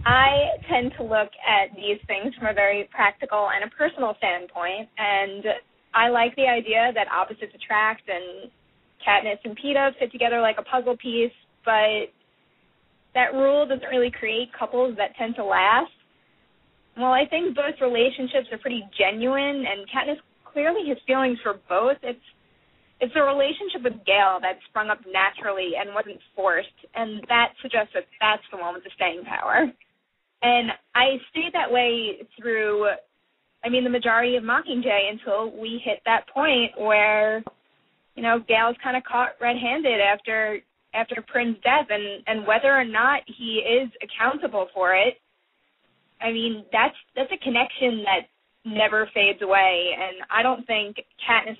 I tend to look at these things from a very practical and a personal standpoint, and I like the idea that opposites attract and Katniss and Peeta fit together like a puzzle piece, but that rule doesn't really create couples that tend to last. Well, I think both relationships are pretty genuine, and Katniss clearly has feelings for both. It's a relationship with Gale that sprung up naturally and wasn't forced, and that suggests that that's the one with the staying power. And I stayed that way through, the majority of Mockingjay until we hit that point where, Gale's kind of caught red-handed after Prin's death, and whether or not he is accountable for it, that's a connection that never fades away, and I don't think Katniss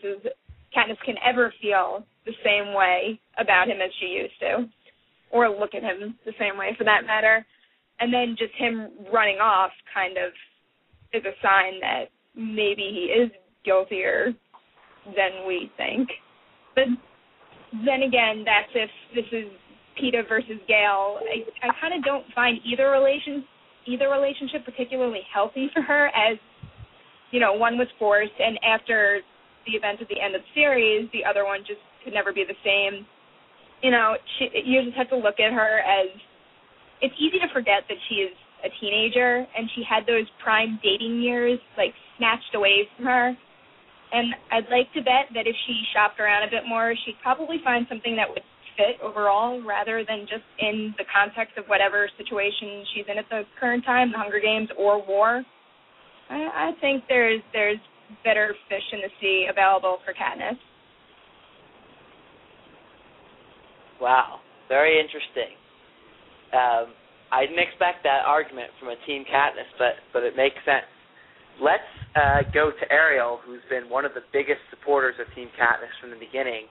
can ever feel the same way about him as she used to, or look at him the same way for that matter. And then just him running off kind of is a sign that maybe he is guiltier than we think. But then again, that's if this is Peeta versus Gale. I kind of don't find either relationship particularly healthy for her, as, one was forced, and after the events at the end of the series, the other one just could never be the same. You just have to look at her as, it's easy to forget that she is a teenager, and she had those prime dating years, snatched away from her. And I'd like to bet that if she shopped around a bit more, she'd probably find something that would fit overall, rather than just in the context of whatever situation she's in at the current time, the Hunger Games or war. I think there's better fish in the sea available for Katniss. Wow, very interesting. I didn't expect that argument from a Team Katniss, but it makes sense. Let's go to Ariel, who's been one of the biggest supporters of Team Katniss from the beginning,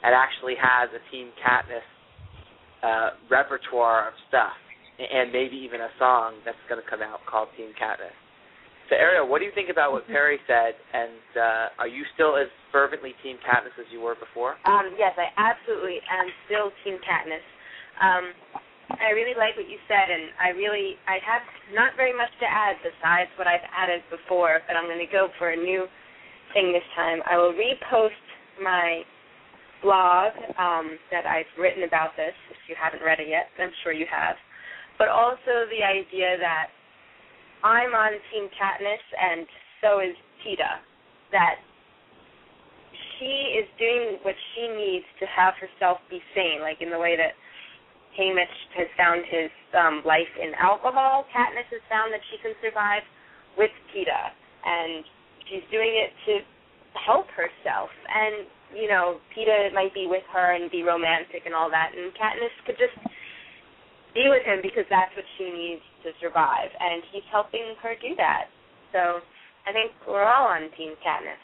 and actually has a Team Katniss repertoire of stuff, and maybe even a song that's going to come out called Team Katniss. So, Ariel, what do you think about what Perri said, and are you still as fervently Team Katniss as you were before? Yes, I absolutely am still Team Katniss. I really like what you said, and I have not very much to add besides what I've added before, but I'm going to go for a new thing this time. I will repost my blog that I've written about this, if you haven't read it yet, I'm sure you have, but also the idea that I'm on Team Katniss, and so is Peeta, that she is doing what she needs to have herself be sane, like in the way that Haymitch has found his life in alcohol. Katniss has found that she can survive with Peeta, and she's doing it to help herself. And, Peeta might be with her and be romantic and all that, and Katniss could just be with him because that's what she needs to survive, and he's helping her do that. So I think we're all on Team Katniss.